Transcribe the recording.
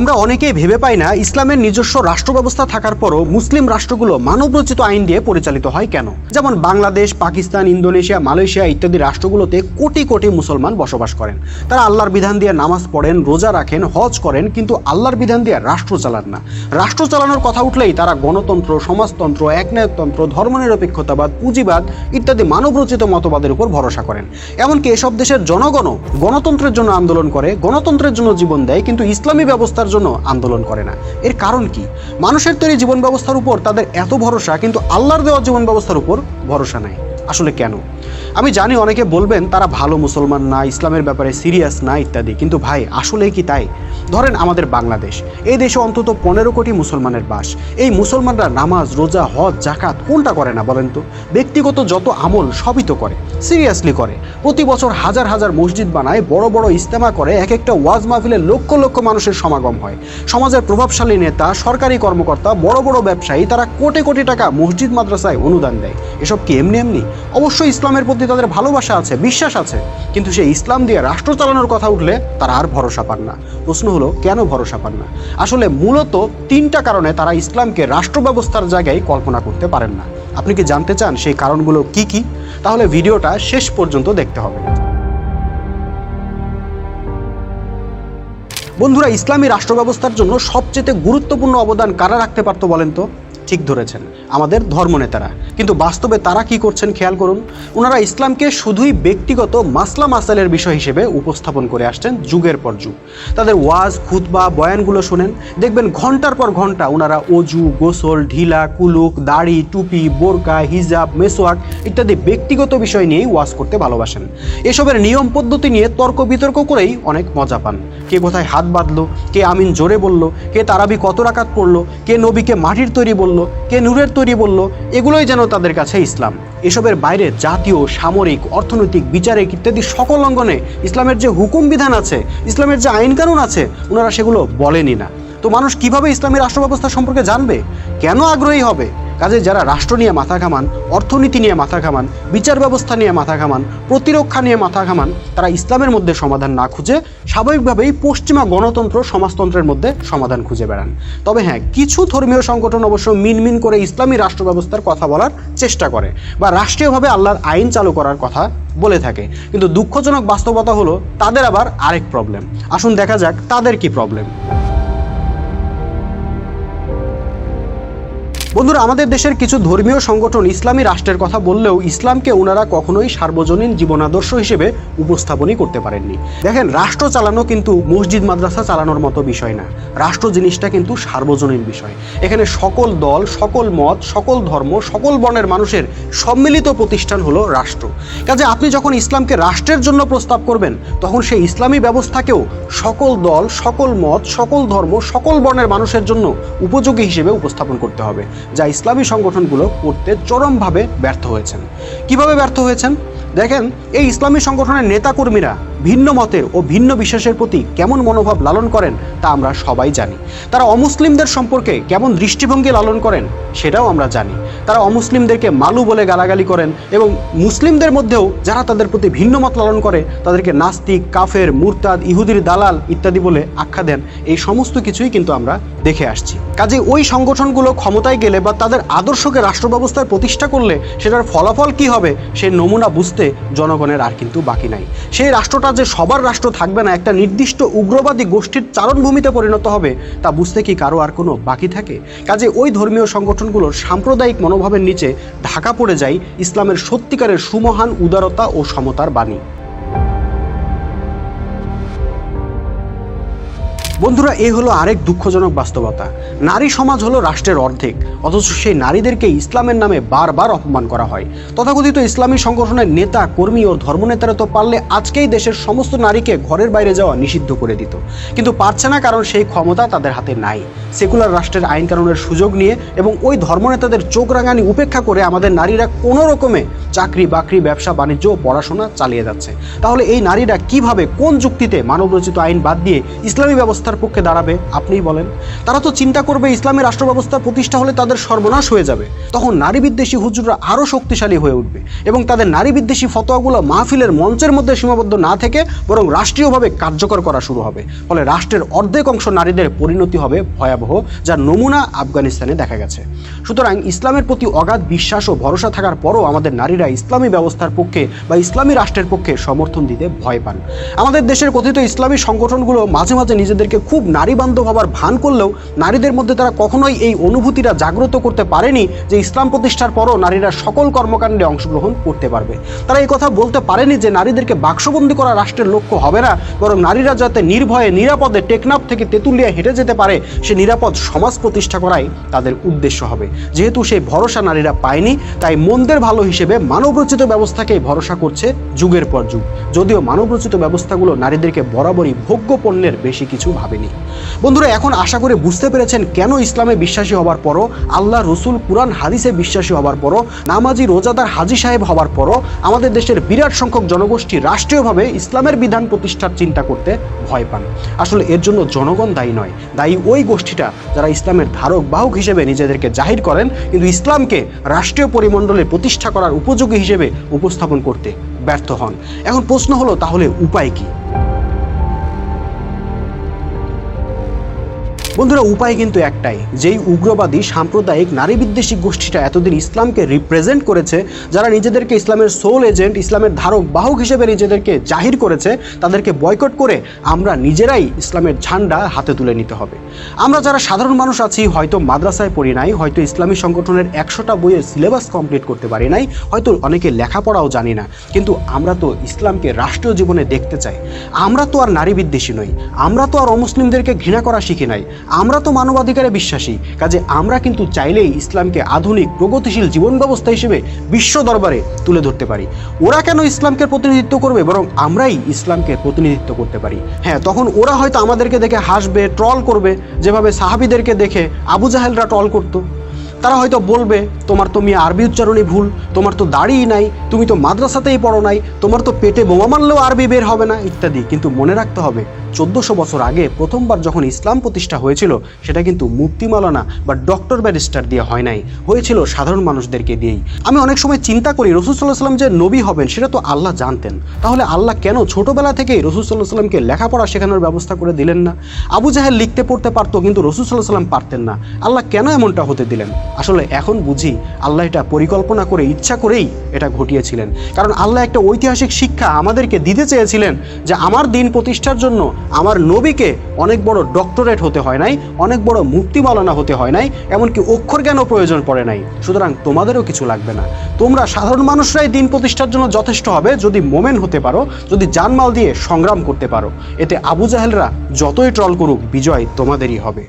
আমরা অনেকেই ভেবে পাই না ইসলামের নিজস্ব রাষ্ট্র ব্যবস্থা থাকার পরও মুসলিম রাষ্ট্রগুলো মানবরচিত আইন দিয়ে পরিচালিত হয় কেন। যেমন বাংলাদেশ, পাকিস্তান, ইন্দোনেশিয়া, মালয়েশিয়া ইত্যাদি রাষ্ট্রগুলোতে কোটি কোটি মুসলমান বসবাস করেন। তারা আল্লাহর বিধান দিয়ে নামাজ পড়েন, রোজা রাখেন, হজ করেন, কিন্তু আল্লাহর বিধান দিয়ে রাষ্ট্র চালান না। রাষ্ট্র চালানোর কথা উঠলেই তারা গণতন্ত্র, সমাজতন্ত্র, একনায়কতন্ত্র, ধর্মনিরপেক্ষতাবাদ, পুঁজিবাদ ইত্যাদি মানবরচিত মতবাদের উপর ভরসা করেন। এমনকি এসব দেশের জনগণও গণতন্ত্রের জন্য আন্দোলন করে, গণতন্ত্রের জন্য জীবন দেয়, কিন্তু ইসলামী ব্যবস্থার জন্য আন্দোলন করে না। এর কারণ কি? মানুষের তৈরি জীবন ব্যবস্থার উপর তাদের এত ভরসা, কিন্তু আল্লাহর দেওয়া জীবন ব্যবস্থার উপর ভরসা নাই। আসলে কেন? আমি জানি অনেকে বলবেন তারা ভালো মুসলমান না, ইসলামের ব্যাপারে সিরিয়াস না ইত্যাদি, কিন্তু ভাই আসলে কি তাই? ধরেন আমাদের বাংলাদেশ, এই দেশে অন্তত 15 কোটি মুসলমানের বাস। এই মুসলমানরা নামাজ, রোজা, হজ, জাকাত কোনটা করে না বলেন তো? ব্যক্তিগত যত আমল সবই তো করে, সিরিয়াসলি করে। প্রতি বছর হাজার হাজার মসজিদ বানায়, বড় বড় ইজতেমা করে, এক একটা ওয়াজ মাহফিলে লক্ষ লক্ষ মানুষের সমাগম হয়। সমাজের প্রভাবশালী নেতা, সরকারি কর্মকর্তা, বড় বড় ব্যবসায়ী তারা কোটি কোটি টাকা মসজিদ মাদ্রাসায় অনুদান দেয়। এসব কি এমনি এমনি? অবশ্যই ইসলামের প্রতি তাদের ভালোবাসা আছে, বিশ্বাস আছে, কিন্তু সেই ইসলাম দিয়ে রাষ্ট্র চালানোর কথা উঠলে তারা আর ভরসা পান না। প্রশ্ন হলো কেন ভরসা পান না? আসলে মূলত 3টা কারণে তারা ইসলামকে রাষ্ট্র ব্যবস্থার জায়গায় কল্পনা করতে পারেন না। আপনি কি জানতে চান সেই কারণগুলো কি কি? তাহলে ভিডিওটা শেষ পর্যন্ত দেখতে হবে। বন্ধুরা, ইসলামী রাষ্ট্র ব্যবস্থার জন্য সবচেয়ে গুরুত্বপূর্ণ অবদান কারা রাখতে পারতো বলেন তো? ঠিক ধরেছেন, আমাদের ধর্মনেতারা। কিন্তু বাস্তবে তারা কি করছেন খেয়াল করুন। ওনারা ইসলামকে শুধুই ব্যক্তিগত মাসলা মাসালের বিষয় হিসেবে উপস্থাপন করে আসছেন যুগের পর যুগ। তাদের ওয়াজ, খুতবা, বয়ানগুলো শুনেন, দেখবেন ঘন্টার পর ঘন্টা ওনারা অজু, গোসল, ঢিলা, কুলুক, দাড়ি, টুপি, বোরকা, হিজাব, মেসওয়াক ইত্যাদি ব্যক্তিগত বিষয় নিয়েই ওয়াজ করতে ভালোবাসেন। এসবের নিয়ম পদ্ধতি নিয়ে তর্ক বিতর্ক করেই অনেক মজা পান। কে কোথায় হাত বাঁধলো, কে আমিন জোরে বলল, কে তারাবি কত রাকাত পড়লো, কে নবীকে মাটির তৈরি বলল, কে নূরের তৈরি বলল, এগুলোই যেন তাদের কাছে ইসলাম। এসবের বাইরে জাতীয়, সামরিক, অর্থনৈতিক, বিচারিক ইত্যাদি সকল অঙ্গনে ইসলামের যে হুকুম বিধান আছে, ইসলামের যে আইন কানুন আছে, ওনারা সেগুলো বলেনই না। তো মানুষ কিভাবে ইসলামী রাষ্ট্র ব্যবস্থা সম্পর্কে জানবে? কেন আগ্রহী হবে? কাজে যারা রাষ্ট্র নিয়ে মাথা ঘামান, অর্থনীতি নিয়ে মাথা ঘামান, বিচার ব্যবস্থা নিয়ে মাথা ঘামান, প্রতিরক্ষা নিয়ে মাথা ঘামান, তারা ইসলামের মধ্যে সমাধান না খুঁজে স্বাভাবিকভাবেই পশ্চিমা গণতন্ত্র, সমাজতন্ত্রের মধ্যে সমাধান খুঁজে বেড়ান। তবে হ্যাঁ, কিছু ধর্মীয় সংগঠন অবশ্য মিনমিন করে ইসলামী রাষ্ট্র ব্যবস্থার কথা বলার চেষ্টা করে বা রাষ্ট্রীয়ভাবে আল্লাহর আইন চালু করার কথা বলে থাকে, কিন্তু দুঃখজনক বাস্তবতা হলো তাদের আবার আরেক প্রবলেম। আসুন দেখা যাক তাদের কি প্রবলেম। বন্ধুরা, আমাদের দেশের কিছু ধর্মীয় সংগঠন ইসলামী রাষ্ট্রের কথা বললেও ইসলামকে ওনারা কখনোই সার্বজনীন জীবনাদর্শ হিসেবে উপস্থাপনই করতে পারেননি। দেখেন, রাষ্ট্র চালানো কিন্তু মসজিদ মাদ্রাসা চালানোর মতো বিষয় না। রাষ্ট্র জিনিসটা কিন্তু সার্বজনীন বিষয়। এখানে সকল দল, সকল মত, সকল ধর্ম, সকল বর্ণের মানুষের সম্মিলিত প্রতিষ্ঠান হলো রাষ্ট্র। কাজে আপনি যখন ইসলামকে রাষ্ট্রের জন্য প্রস্তাব করবেন, তখন সেই ইসলামী ব্যবস্থাকেও সকল দল, সকল মত, সকল ধর্ম, সকল বর্ণের মানুষের জন্য উপযোগী হিসেবে উপস্থাপন করতে হবে, যা ইসলামী সংগঠনগুলো করতে চরমভাবে ব্যর্থ হয়েছেন। কিভাবে ব্যর্থ হয়েছেন? দেখেন, এই ইসলামী সংগঠনের নেতাকর্মীরা ভিন্ন মতের ও ভিন্ন বিশ্বাসের প্রতি কেমন মনোভাব লালন করেন তা আমরা সবাই জানি। তারা অমুসলিমদের সম্পর্কে কেমন দৃষ্টিভঙ্গি লালন করেন সেটাও আমরা জানি। তারা অমুসলিমদেরকে মালু বলে গালাগালি করেন এবং মুসলিমদের মধ্যেও যারা তাদের প্রতি ভিন্ন মত লালন করে তাদেরকে নাস্তিক, কাফের, মুরতাদ, ইহুদির দালাল ইত্যাদি বলে আখ্যা দেন। এই সমস্ত কিছুই কিন্তু আমরা দেখে আসছি। কাজে ওই সংগঠনগুলো ক্ষমতায় গেলে বা তাদের আদর্শকে রাষ্ট্র ব্যবস্থায় প্রতিষ্ঠা করলে সেটার ফলাফল কি হবে সেই নমুনা বুঝতে জনগণের আর কিন্তু বাকি নাই। সেই রাষ্ট্রটা যে সবার রাষ্ট্র থাকবে না, একটা নির্দিষ্ট উগ্রবাদী গোষ্ঠীর চারণভূমিতে পরিণত হবে, তা বুঝতে কি কারো আর কোনো বাকি থাকে? কাজে ওই ধর্মীয় সংগঠনগুলোর সাম্প্রদায়িক মনোভাবের নিচে ঢাকা পড়ে যায় ইসলামের সত্যিকারের সুমহান উদারতা ও সমতার বাণী। বন্ধুরা, এই হলো আরেক দুঃখজনক বাস্তবতা। নারী সমাজ হলো রাষ্ট্রের অর্ধেক, অথচ সেই নারীদেরকে ইসলামের নামে বারবার অপমান করা হয়। তথাকথিত ইসলামী সংগঠনের নেতা, কর্মী ও ধর্মনেতারা তো পারলে আজকেই দেশের সমস্ত নারীকে ঘরের বাইরে যাওয়া নিষিদ্ধ করে দিত, কিন্তু পারছে না, কারণ সেই ক্ষমতা তাদের হাতে নাই। সেকুলার রাষ্ট্রের আইন কানুনের সুযোগ নিয়ে এবং ওই ধর্মনেতাদের চোখ রাঙানি উপেক্ষা করে আমাদের নারীরা কোনো রকমে চাকরি বাকরি, ব্যবসা বাণিজ্য, পড়াশোনা চালিয়ে যাচ্ছে। তাহলে এই নারীরা কিভাবে, কোন যুক্তিতে মানবরচিত আইন বাদ দিয়ে ইসলামী ব্যবস্থার পক্ষে দাঁড়াবে আপনিই বলেন? তারা তো চিন্তা করবে ইসলামী রাষ্ট্র ব্যবস্থা প্রতিষ্ঠা হলে তাদের সর্বনাশ হয়ে যাবে। তখন নারী বিদ্বেষী হুজুররা আরও শক্তিশালী হয়ে উঠবে এবং তাদের নারী বিদ্বেষী ফতোয়াগুলো মাহফিলের মঞ্চের মধ্যে সীমাবদ্ধ না থেকে বরং রাষ্ট্রীয়ভাবে কার্যকর করা শুরু হবে। ফলে রাষ্ট্রের অর্ধেক অংশ নারীদের পরিণতি হবে ভয়াবহ, যার নমুনা আফগানিস্তানে দেখা গেছে। সুতরাং ইসলামের প্রতি অগাধ বিশ্বাস ও ভরসা থাকার পরও আমাদের নারীরা ইসলামী ব্যবস্থার পক্ষে বা ইসলামী রাষ্ট্রের পক্ষে সমর্থন দিতে ভয় পান। আমাদের দেশের কথিত ইসলামী সংগঠনগুলো মাঝে মাঝে নিজেদেরকে খুব নারী বান্ধব হবার ভান করলেও নারীদের মধ্যে তারা কখনোই এই অনুভূতিটা জাগ্রত করতে পারেনি যে ইসলাম প্রতিষ্ঠার পরও নারীরা সকল কর্মকাণ্ডে অংশগ্রহণ করতে পারবে। তারা এই কথা বলতে পারেনি যে নারীদেরকে বাক্সবন্দি করা রাষ্ট্রের লক্ষ্য হবে না, বরং নারীরা যাতে নির্ভয়ে নিরাপদে টেকনাফ থেকে তেঁতুলিয়া হেঁটে যেতে পারে সে নিরাপদ সমাজ প্রতিষ্ঠা করাই তাদের উদ্দেশ্য হবে। যেহেতু সেই ভরসা নারীরা পায়নি, তাই মন্দের ভালো হিসেবে মানবরচিত ব্যবস্থাকেই ভরসা করছে যুগের পর যুগ, যদিও মানবরচিত ব্যবস্থাগুলো নারীদেরকে বরাবরই ভোগ্য পণ্যের বেশি কিছু ভাবেনি। বন্ধুরা, এখন আশা করে বুঝতে পেরেছেন কেন ইসলামে বিশ্বাসী হবার পরও, আল্লাহ, রসুল, কুরআন, হাদিসে বিশ্বাসী হবার পরও, নামাজি, রোজাদার, হাজি সাহেব হবার পরও আমাদের দেশের বিরাট সংখ্যক জনগোষ্ঠী রাষ্ট্রীয়ভাবে ইসলামের বিধান প্রতিষ্ঠার চিন্তা করতে ভয় পান। আসলে এর জন্য জনগণ দায়ী নয়, দায়ী ওই গোষ্ঠীটা যারা ইসলামের ধারক বাহক হিসেবে নিজেদেরকে জাহির করেন, কিন্তু ইসলামকে রাষ্ট্রীয় পরিমণ্ডলে প্রতিষ্ঠা করার উপযোগী হিসেবে উপস্থাপন করতে ব্যর্থ হন। এখন প্রশ্ন হলো, তাহলে উপায় কি? বন্ধুরা, উপায় কিন্তু একটাই। যেই উগ্রবাদী সাম্প্রদায়িক নারী বিদ্বেষী গোষ্ঠীটা এতদিন ইসলামকে রিপ্রেজেন্ট করেছে, যারা নিজেদেরকে ইসলামের সোল এজেন্ট, ইসলামের ধারক বাহক হিসেবে নিজেদেরকে জাহির করেছে, তাদেরকে বয়কট করে আমরা নিজেরাই ইসলামের ঝান্ডা হাতে তুলে নিতে হবে। আমরা যারা সাধারণ মানুষ আছি, হয়তো মাদ্রাসায় পড়ি নাই, হয়তো ইসলামী সংগঠনের 100টা বইয়ের সিলেবাস কমপ্লিট করতে পারি নাই, হয়তো অনেকে লেখাপড়াও জানি না, কিন্তু আমরা তো ইসলামকে রাষ্ট্রীয় জীবনে দেখতে চাই। আমরা তো আর নারী বিদ্বেষী নই, আমরা তো আর অমুসলিমদেরকে ঘৃণা করা শিখি নাই, আমরা তো মানবাধিকারে বিশ্বাসী। কাজে আমরা কিন্তু চাইলেই ইসলামকে আধুনিক প্রগতিশীল জীবন ব্যবস্থা হিসেবে বিশ্ব দরবারে তুলে ধরতে পারি। ওরা কেন ইসলামকে প্রতিনিধিত্ব করবে, বরং আমরাই ইসলামকে প্রতিনিধিত্ব করতে পারি। হ্যাঁ, তখন ওরা হয়তো আমাদেরকে দেখে হাসবে, ট্রল করবে, যেভাবে সাহাবীদেরকে দেখে আবু জাহেলরা ট্রল করতো। তারা হয়তো বলবে, তোমার তো মিয়া আরবি উচ্চারণই ভুল, তোমার তো দাড়িই নাই, তুমি তো মাদ্রাসাতেই পড়ো নাই, তোমার তো পেটে বোমা মারলেও আরবি বের হবে না, ইত্যাদি। কিন্তু মনে রাখতে হবে, 1400 বছর আগে প্রথমবার যখন ইসলাম প্রতিষ্ঠা হয়েছিল, সেটা কিন্তু মুফতি মাওলানা বা ডক্টর ব্যারিস্টার দিয়ে হয় নাই, হয়েছিল সাধারণ মানুষদেরকে দিয়েই। আমি অনেক সময় চিন্তা করি, রাসূল সাল্লাল্লাহু আলাইহি ওয়াসাল্লাম যে নবী হবেন সেটা তো আল্লাহ জানতেন। তাহলে আল্লাহ কেন ছোটবেলা থেকেই রাসূল সাল্লাল্লাহু আলাইহি ওয়াসাল্লামকে লেখাপড়া শেখানোর ব্যবস্থা করে দিলেন না? আবু জাহেল লিখতে পড়তে পারতো, কিন্তু রাসূল সাল্লাল্লাহু আলাইহি ওয়াসাল্লাম পারতেন না। আল্লাহ কেন এমনটা হতে দিলেন? আসলে এখন বুঝি, আল্লাহ এটা পরিকল্পনা করে, ইচ্ছা করেই এটা ঘটিয়েছিলেন। কারণ আল্লাহ একটা ঐতিহাসিক শিক্ষা আমাদেরকে দিতে চেয়েছিলেন যে আমার দিন প্রতিষ্ঠার জন্য আমার নবীকে অনেক বড় ডক্টরেট হতে হয় নাই, অনেক বড় মুফতি মাওলানা হতে হয় নাই, এমনকি অক্ষর জ্ঞানও প্রয়োজন পড়ে নাই। সুতরাং তোমাদেরও কিছু লাগবে না, তোমরা সাধারণ মানুষরাই দিন প্রতিষ্ঠার জন্য যথেষ্ট হবে যদি মোমেন হতে পারো, যদি জানমাল দিয়ে সংগ্রাম করতে পারো। এতে আবু জাহেলরা যতই ট্রল করুক, বিজয় তোমাদেরই হবে।